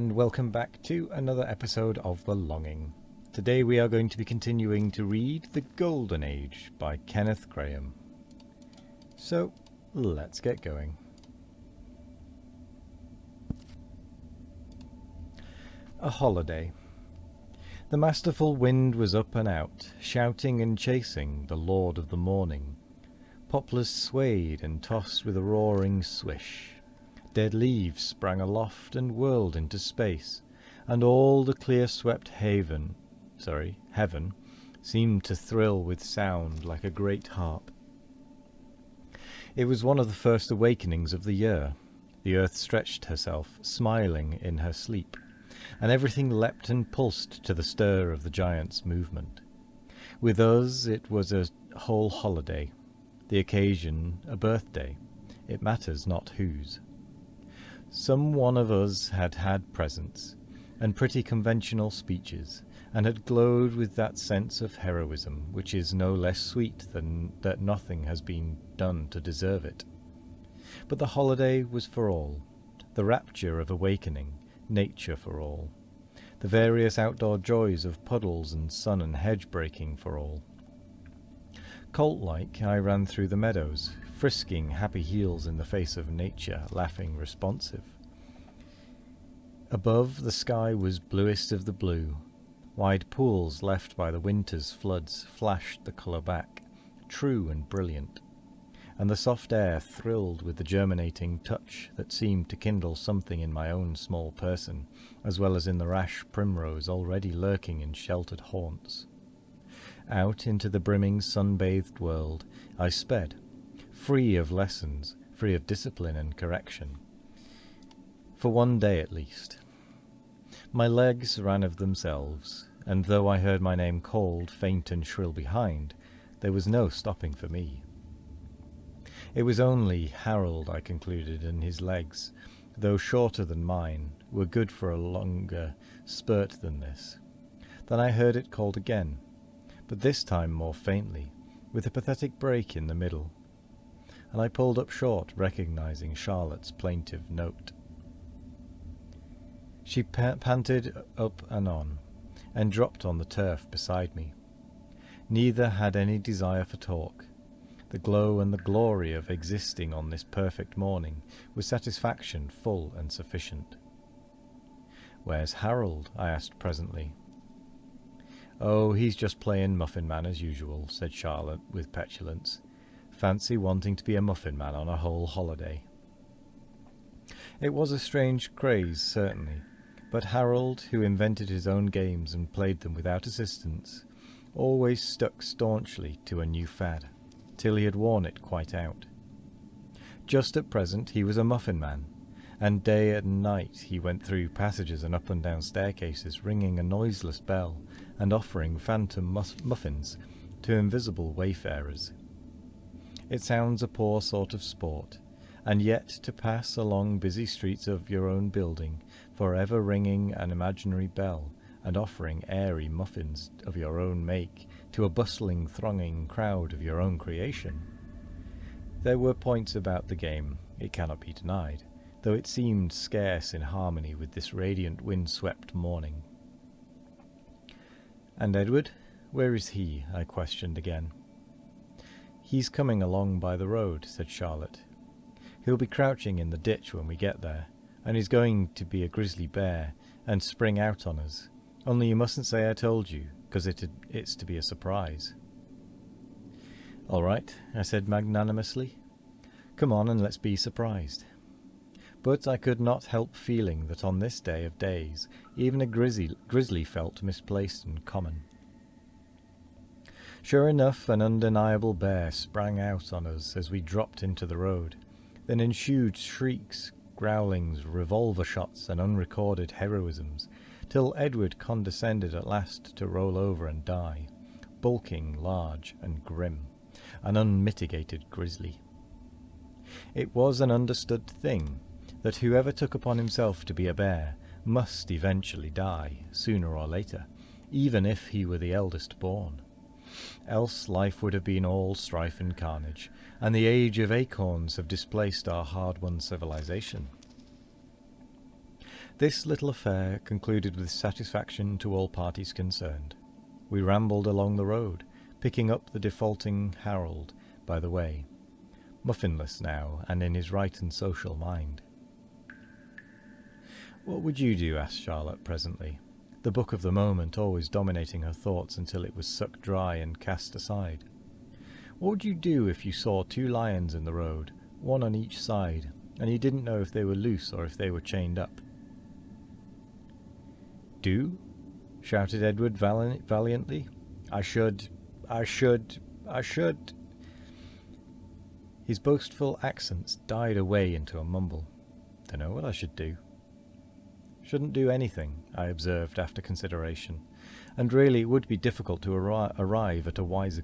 and welcome back to another episode of Belonging. Today we are going to be continuing to read The Golden Age by Kenneth Grahame. So, let's get going. A holiday. The masterful wind was up and out, shouting and chasing the lord of the morning. Poplars swayed and tossed with a roaring swish. Dead leaves sprang aloft and whirled into space, and all the clear-swept heaven seemed to thrill with sound like a great harp. It was one of the first awakenings of the year. The earth stretched herself, smiling in her sleep, and everything leapt and pulsed to the stir of the giant's movement. With us it was a whole holiday, the occasion a birthday. It matters not whose. Some one of us had had presents, and pretty conventional speeches, and had glowed with that sense of heroism which is no less sweet than that nothing has been done to deserve it. But the holiday was for all, the rapture of awakening, nature for all, the various outdoor joys of puddles and sun and hedge breaking for all. Colt-like I ran through the meadows, frisking happy heels in the face of nature, laughing responsive. Above, the sky was bluest of the blue. Wide pools left by the winter's floods flashed the colour back, true and brilliant, and the soft air thrilled with the germinating touch that seemed to kindle something in my own small person, as well as in the rash primrose already lurking in sheltered haunts. Out into the brimming sun-bathed world I sped, free of lessons, free of discipline and correction. For one day at least. My legs ran of themselves, and though I heard my name called faint and shrill behind, there was no stopping for me. It was only Harold, I concluded, and his legs, though shorter than mine, were good for a longer spurt than this. Then I heard it called again, but this time more faintly, with a pathetic break in the middle, and I pulled up short, recognizing Charlotte's plaintive note. She panted up and on, and dropped on the turf beside me. Neither had any desire for talk. The glow and the glory of existing on this perfect morning was satisfaction full and sufficient. "Where's Harold?" I asked presently. "Oh, he's just playing Muffin Man as usual," said Charlotte with petulance. "Fancy wanting to be a Muffin Man on a whole holiday." It was a strange craze, certainly, but Harold, who invented his own games and played them without assistance, always stuck staunchly to a new fad, till he had worn it quite out. Just at present he was a Muffin Man, and day and night he went through passages and up and down staircases, ringing a noiseless bell and offering phantom muffins to invisible wayfarers. It sounds a poor sort of sport, and yet to pass along busy streets of your own building, for ever ringing an imaginary bell and offering airy muffins of your own make to a bustling, thronging crowd of your own creation. There were points about the game, it cannot be denied, though it seemed scarce in harmony with this radiant wind-swept morning. "And Edward? Where is he?" I questioned again. "He's coming along by the road," said Charlotte. "He'll be crouching in the ditch when we get there, and he's going to be a grizzly bear and spring out on us. Only you mustn't say I told you, 'cause it's to be a surprise." "All right," I said magnanimously. "Come on and let's be surprised." But I could not help feeling that on this day of days even a grizzly felt misplaced and common. Sure enough, an undeniable bear sprang out on us as we dropped into the road. Then ensued shrieks, growlings, revolver shots, and unrecorded heroisms, till Edward condescended at last to roll over and die, bulking, large, and grim, an unmitigated grizzly. It was an understood thing that whoever took upon himself to be a bear must eventually die, sooner or later, even if he were the eldest born. Else life would have been all strife and carnage, and the age of acorns have displaced our hard-won civilization. This little affair concluded with satisfaction to all parties concerned. We rambled along the road, picking up the defaulting Harold by the way, muffinless now and in his right and social mind. "What would you do?" asked Charlotte presently, the book of the moment always dominating her thoughts until it was sucked dry and cast aside. "What would you do if you saw 2 lions in the road, one on each side, and you didn't know if they were loose or if they were chained up?" "Do?" shouted Edward valiantly. I should... His boastful accents died away into a mumble. "Dunno what I should do." "Shouldn't do anything," I observed after consideration, and really it would be difficult to arrive at a wiser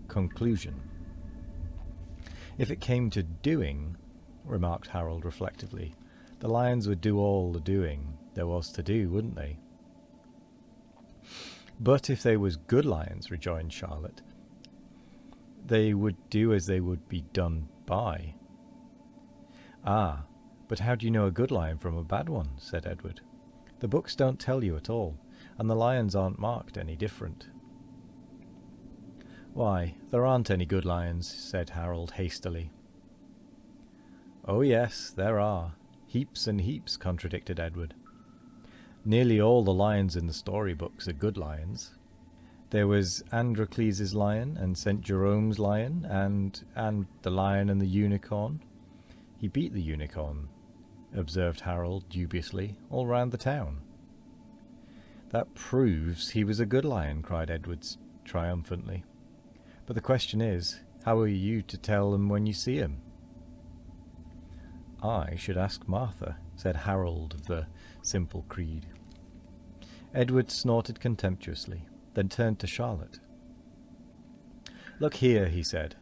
conclusion. "If it came to doing," remarked Harold reflectively, "the lions would do all the doing there was to do, wouldn't they?" "But if they was good lions," rejoined Charlotte, "they would do as they would be done by." "Ah, but how do you know a good lion from a bad one?" said Edward. "The books don't tell you at all, and the lions aren't marked any different." "Why, there aren't any good lions," said Harold hastily. "Oh yes, there are. Heaps and heaps," contradicted Edward. "Nearly all the lions in the storybooks are good lions. There was Androcles' lion, and St. Jerome's lion, and the lion and the unicorn." "He beat the unicorn," observed Harold dubiously, "all round the town." "That proves he was a good lion," cried Edward triumphantly. "But the question is, how are you to tell them when you see them?" "I should ask Martha," said Harold of the simple creed. Edward snorted contemptuously, then turned to Charlotte. "Look here," he said,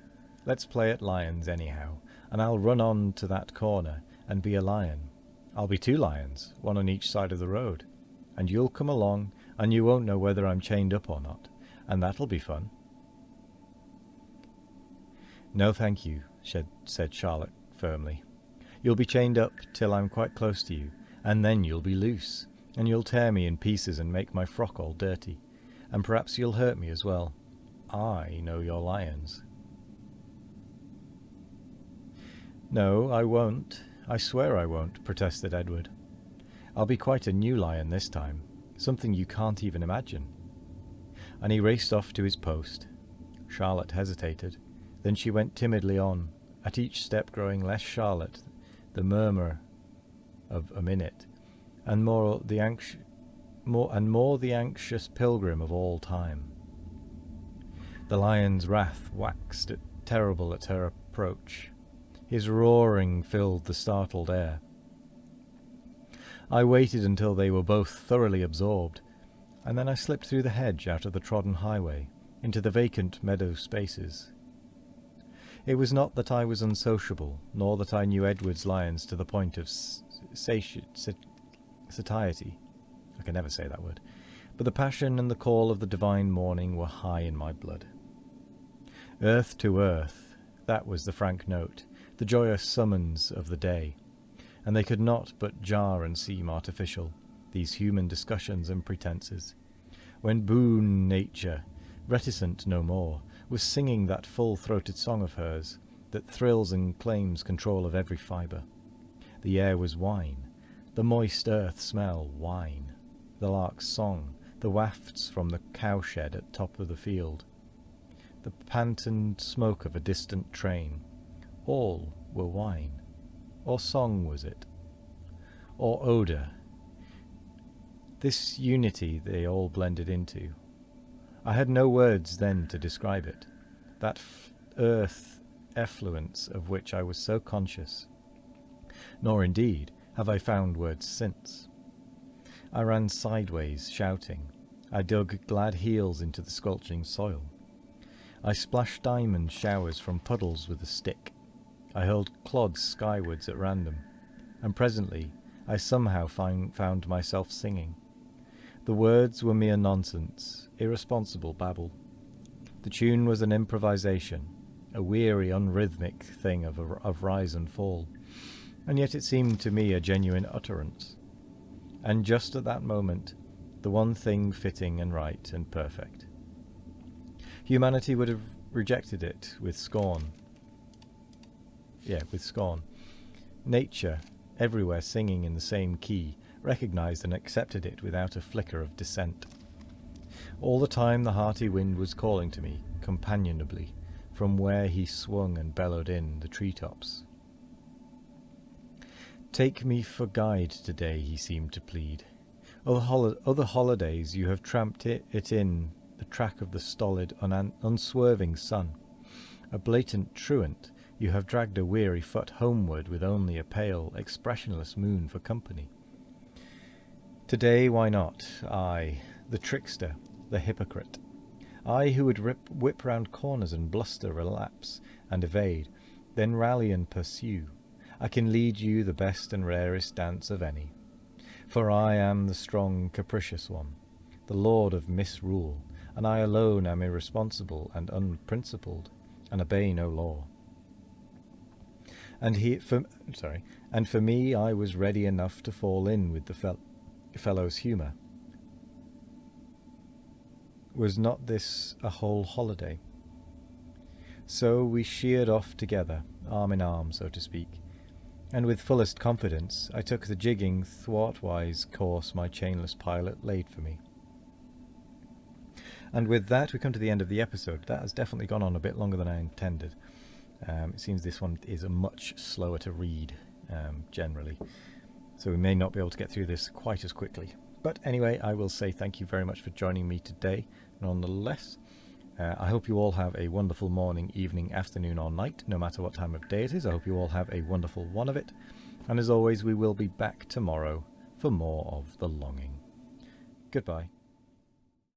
"let's play at lions anyhow, and I'll run on to that corner and be a lion. I'll be 2 lions, one on each side of the road, and you'll come along, and you won't know whether I'm chained up or not, and that'll be fun." "No, thank you," said Charlotte firmly. "You'll be chained up till I'm quite close to you, and then you'll be loose, and you'll tear me in pieces and make my frock all dirty, and perhaps you'll hurt me as well. I know your lions." "No, I won't. I swear I won't," protested Edward. "I'll be quite a new lion this time, something you can't even imagine." And he raced off to his post. Charlotte hesitated. Then she went timidly on, at each step growing less Charlotte, the murmur of a minute, and more the anxious pilgrim of all time. The lion's wrath waxed terrible at her approach. His roaring filled the startled air. I waited until they were both thoroughly absorbed, and then I slipped through the hedge out of the trodden highway, into the vacant meadow spaces. It was not that I was unsociable, nor that I knew Edward's lions to the point of satiety. I can never say that word. But the passion and the call of the divine morning were high in my blood. Earth to earth, that was the frank note, the joyous summons of the day, and they could not but jar and seem artificial, these human discussions and pretences, when boon nature, reticent no more, was singing that full-throated song of hers that thrills and claims control of every fibre. The air was wine, the moist earth smell wine, the lark's song, the wafts from the cowshed at top of the field, the pantant smoke of a distant train, all were wine. Or song was it? Or odour? This unity they all blended into. I had no words then to describe it, that earth effluence of which I was so conscious. Nor indeed have I found words since. I ran sideways, shouting. I dug glad heels into the scorching soil. I splashed diamond showers from puddles with a stick. I hurled clods skywards at random, and presently I somehow found myself singing. The words were mere nonsense, irresponsible babble. The tune was an improvisation, a weary, unrhythmic thing of rise and fall, and yet it seemed to me a genuine utterance. and just at that moment, the one thing fitting and right and perfect. Humanity would have rejected it with scorn. With scorn. Nature, everywhere singing in the same key, recognized and accepted it without a flicker of dissent. All the time the hearty wind was calling to me, companionably, from where he swung and bellowed in the treetops. Take me for guide today, he seemed to plead. Other holidays you have tramped it in the track of the stolid, unswerving sun. A blatant truant, you have dragged a weary foot homeward with only a pale, expressionless moon for company. Today, why not? I, the trickster, the hypocrite. I who would whip round corners and bluster, relapse and evade, then rally and pursue. I can lead you the best and rarest dance of any. For I am the strong, capricious one, the lord of misrule, and I alone am irresponsible and unprincipled, and obey no law. And for me, I was ready enough to fall in with the fellow's humour. Was not this a whole holiday? So we sheered off together, arm in arm, so to speak, and with fullest confidence I took the jigging, thwartwise course my chainless pilot laid for me. And with that we come to the end of the episode. That has definitely gone on a bit longer than I intended. It seems this one is much slower to read, generally, so we may not be able to get through this quite as quickly. But anyway, I will say thank you very much for joining me today, nonetheless. I hope you all have a wonderful morning, evening, afternoon or night, no matter what time of day it is. I hope you all have a wonderful one of it. And as always, we will be back tomorrow for more of The Longing. Goodbye.